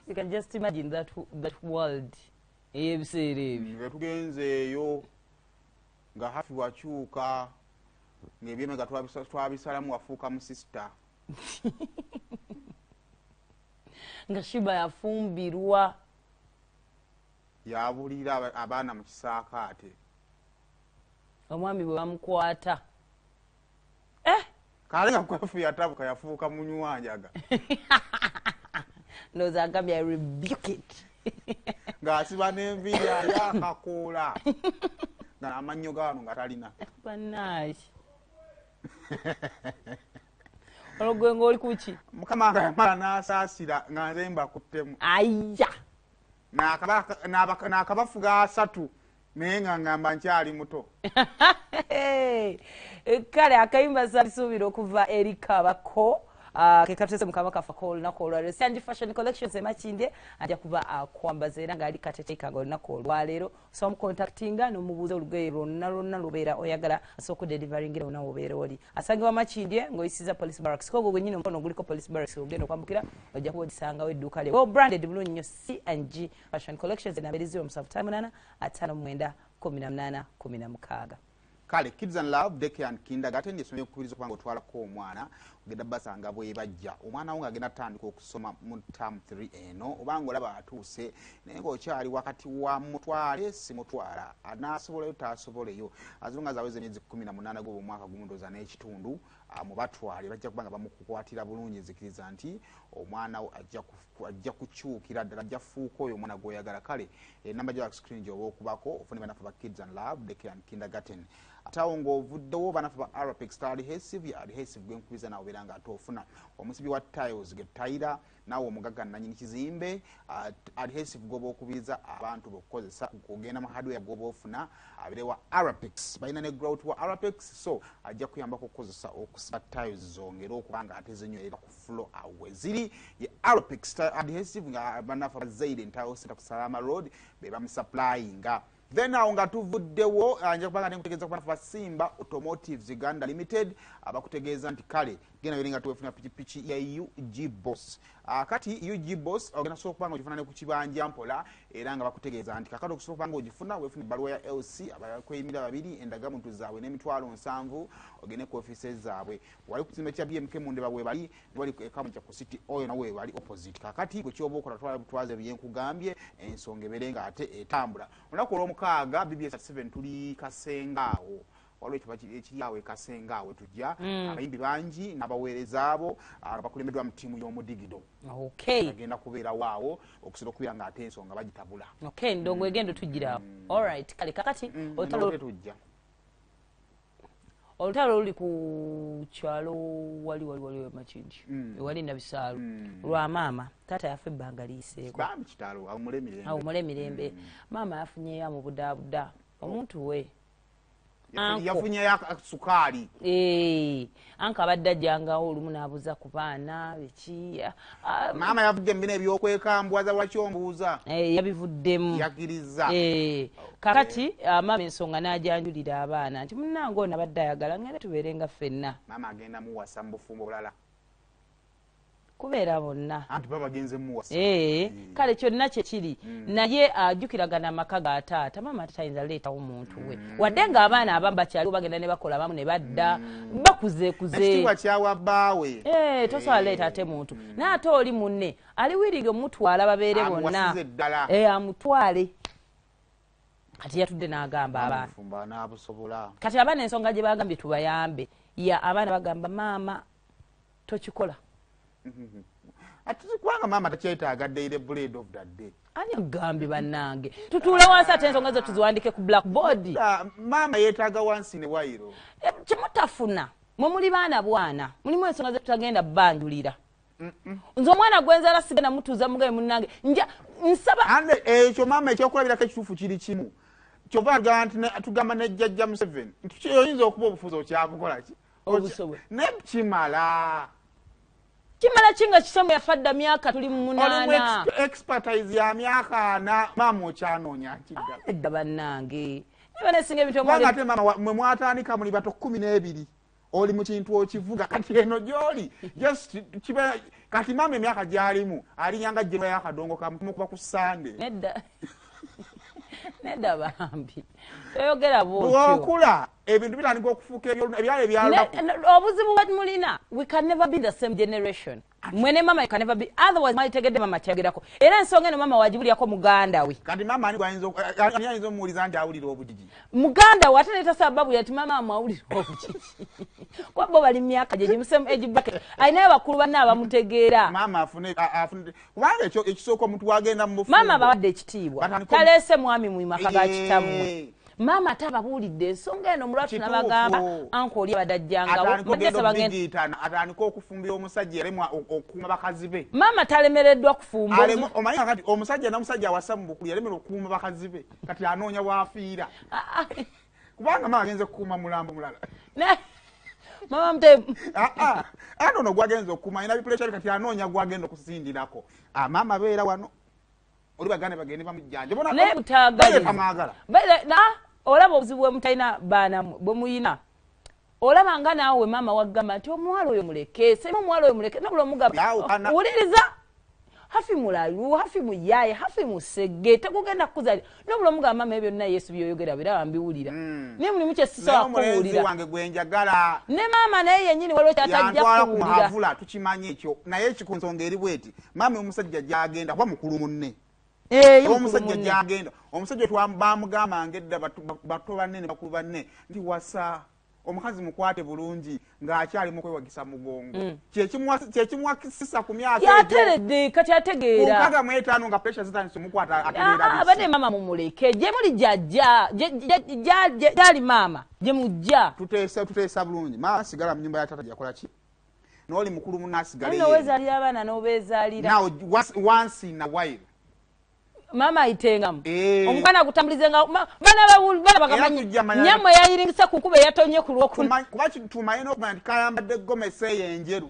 You can just imagine that world. Nga tugenzeeyo nga hafi wakyuka ng'ebyemega twabisalamu wafuuka mu sister. Nga Shiba yafumbirwa. Yabulira abaana mu kisaakaate. Omwami bwe bamukwata. Kale nga kwafu yatabuka yafuuka munywanjaga. Noza agambye, I rebuke it. Ng'asiba n'enviiri yakakoola. Nga amannyo gaano nga talina. Bannaayi. Olwo ng'oli kuki? Mukama nga yamala n'asaasira nga nze mbakuttemu. Ayya! N'akabafuga 3 naye nga ngamba nkyali muto. Kale akayimba salisuubira okuva eri Kabako. Ke katuse mukama kafa ko lunaku olwaleero. Sanji Fashion Collections emakindye ajja kuba akwambaza era ng'ali kateteeka nga olunaku olwaleero. So mukontaktinga n'omubuuza olugoye lwonna lubeera oyagala asooka deliveringira wonna wobeera oli. Asangibwa makindye ng'oyisiza Police Barracks. Ko gwennyini omukono oguliko Police Barracks ogenda okwambukira ojja kuba ogisangawo edduuka lye. Well branded bulungi nnyo C&G Fashion Collections enaberi 0758181816. Kale Kids and Love Daycare and Kindergarten yesomye kukubiriza kubanga otwalako omwana ogenda basanga bwe bajja omwana wo ng'agenda atandika okusoma mu term 3 eno obanga olaba atuuse naye ng'okyali wakati wa mutwale si mutwala anaasobolayo taasoboleyo azirunga zaweze emyezi 18 gw'omwaka gumu ndowooza n'ekitundu mu batwale bajja kubanga bamukukwatira bulungi nzikiriza nti omwana wo ajja kukyukira ddala ajja fuuka oyo omwana gw'oyagala. Kale enamba gya screen gy'oba okubako ofune banafu ba Kids and Love Daycare and Kindergarten. Atawo ng'ovuddewo banafu ba Arapex adhesive ya adhesive gwenkubiza nawe beera nga atofuna omusibi wa tiles getayira nawe omugaga nanyini kizimbe adhesive goba okubiriza abantu bokukozesa okugenda mu hardware goba ofuna abirewa Arapex balina ne growth wa Arapex so ajja kuyambako okukozesa okusiba tiles zongera okubanga ate zenywera ku floor awe ziri ye Arapex adhesive nga banafu ba Zaiden Tiles Center ku Salama Road beba mu supplyinga. Then awo nga tuvuddewo anja kubanga nekutegeeza kubana fa Simba Automotives Uganda Limited abakutegeeza nti kale gena berenga tuwefuna pichipichi ya UG Boss. Kati UG Boss ogenda soka kubanga ogifuna ne ku kibanja mpola era nga bakutegeeza nti kakati okusoka kubanga ogifuna wefuna balwa ya LC abakweyimira 2 endaga muntu zaabwe n'emitwalo 7 ogende ku offices zaabwe wali ku kizimbe kya BMK munde babwe bali wali ekamu kya ku City Oil nawe wali opposite. Kakati gwe kyoba okola twaze byenkugambye ensonga eberenga ate etambula onako olw'omukaaga BBS 7 tuli Kasengaawo waliwo ekiryawe Kasengaawe tujja abayimbi bangi n'abaweereza abo abakulembeddwa mu ttiimu y'omudigido agenda kubeera waawo okusobola okubeera ng'ate ensonga bagitabula. Ndongo egendo tujjirawo. Alright kale kakati tujja olutalo luli ku kyalo wali makindi wali nabisaalu lwa maama taata yafa ebbanga liyiseeko bambi kitalo awumule mirembe maama yafunyeyo mu budaabuda omuntu we yafunyeyo sukaali anka abadde ajjangawo olumu n'abuuza ku baana biki maama yavudde mbina ebyokwekambwaza lwaki ombuuza yabivuddemu yakiriza kakati maama ensonga n'ajanjulira abaana nti munnange ono abadde ayagala ngende tubeere nga ffenna maama agenda muwasa mu bufumbo bulala kubeera bonna anti baba bagenze muwasa kale kyonna kye kiri naye ajjukiragana amaka ga taata maama tatayinza leetawo omuntu we wadde ng'abaana abamu bakyaliwo bagenda ne bakola abamu ne badda bakuzeekuze ekitiibwa kyawa bbaawe tosobola leeta ate muntu naye ate oli munne ali wiringa omutwala babeere bonna amutwale kati yatudde n'agamba abaana kati abaana ensonga gye bagambye tubayambe abaana bagamba maama tokikola ati kubanga maama takyetaaga daily bread of that day ani agambye bannange tutuule wansi ate ensonga zo tuziwandike ku blackboard maama yeetaaga wansi ne wayiro kyemutafuna mwe muli baana bwana mulimu ensonga ze tutagenda banjulira nze omwana gwenzala sigenda mutuuza mugabe munnange nja nsaba ande ekyo maama ekyokulabirako ekituufu kiri kimu kyova tugamba ne jjajja Museveni nti oyinza okuba obufuzi okyabukola ki obusobola nekimala kimala kinga kisemu yafadda myaka tuli mu 8 expertise ya myaka 4 maama okyanoonya kidda edda bannange nibanesinga ebintu ate maama mwe mwatandika muli bato 12 oli mu kintu okivuga kati eno gy'oli just kibe kati maama emyaka gyalimu alinyanga jjenwa yakadongo kamukuba ku Sande nedda bambi toyogera bwotyo okula ebintu bitandika okufuuka ebyalo ebyalo obuzibu bwe mulina we can never be the same generation mwene mama you can never be otherwise malitegedde mama kyagerako era ensonga eno mama wagibulyako muganda we kati mama ani ayinza omuwuliza nti awulira obujiji muganda we ate neta sababu yati mama amawulira obujiji kwabo bali myaka gye gimusemu egibake ayinayo bakulu banne abamutegeera mama afune kubanga ekisooka omuntu wagenda mu bufumbo mama bawadde ekitiibwa taleese mwami mu maka ga kitammwe mama tababuulidde ensonga eno mulwatu nabagamba anko oli abadajjangawo atandika okufumbira omusajja yaremwa okukuuma bakazi be mama talemereddwa kufumba omanyi kati omusajja namusajja awasa mu bukulu yalemera okukuuma bakazi be kati anoonya bwafiira kubanga mama agenze okukuuma mulambo mulala mama mtemu ate ono gwagenza okukuuma alina bipulekyali kati anoonya gwagenda okusindirako mama beera wano oli bagane bagende bamujjanje naye mutaagalira olaba obuzibu bwe mutalina baana bwe muyina olaba nga naawe maama waggamba nti omuwala oyo muleke sema omuwala oyo muleke nabula omugamba wuliriza hafi mulalu hafi muyaye hafi musege tekugenda kukuzalira nabula omugamba mama ebyo byonna yesu byoyogera bera bambiwulira naye mulimu kyesisobola kuwulira wange gwenjagala ne maama naye yennyini waliwo kyatajja kuwulira tukimanyi ekyo naye ekikunsonga eri bweti maama omusajja gyagenda kuba mukulu munne omusajja gyagenda omusajja bamugambanga edda bato banene bakulu banne nti wasa omukazi mukwate bulungi ng'akyali mu kwewagisa mugongo kyekimwakisisa ku myaka yateredde kati ategeera ku 65 nga pressure zitandise omukwata ategeera abadde maama mumuleke gye muli jjajja gyali maama gye mujja tuteesa bulungi maama sigala mu nyumba ya tata yakola ki n'oli mukulu munne asigale n'oweezaalira abaana n'obeezaalira now once in a while mama ayitengamu omukana agutambulizenga bana bakamanyi nyamwe yayiringisa ku nkuba eyatonye ku lwokuna kuba tumanyi n'okumanya nti kayambadde gomesi eyo enjeru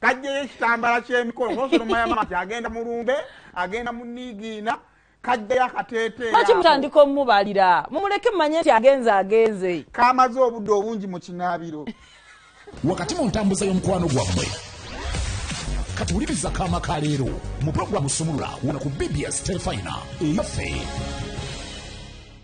kajjayo ekitambala ky'emikono nosolo maya mama ti agenda mu lumbe agenda mu niigiina kajjayo akateeteera lwaki mutandika omumubalira mumuleke mumanye nti agenze kamaze obudde obungi mu kinaabiro wakati mu ntambuza y'omukwano gwammwe katuwuliriza kaama ka leero mu pulogulaamu Sumulula wano ku BBS Telefayina eyaffe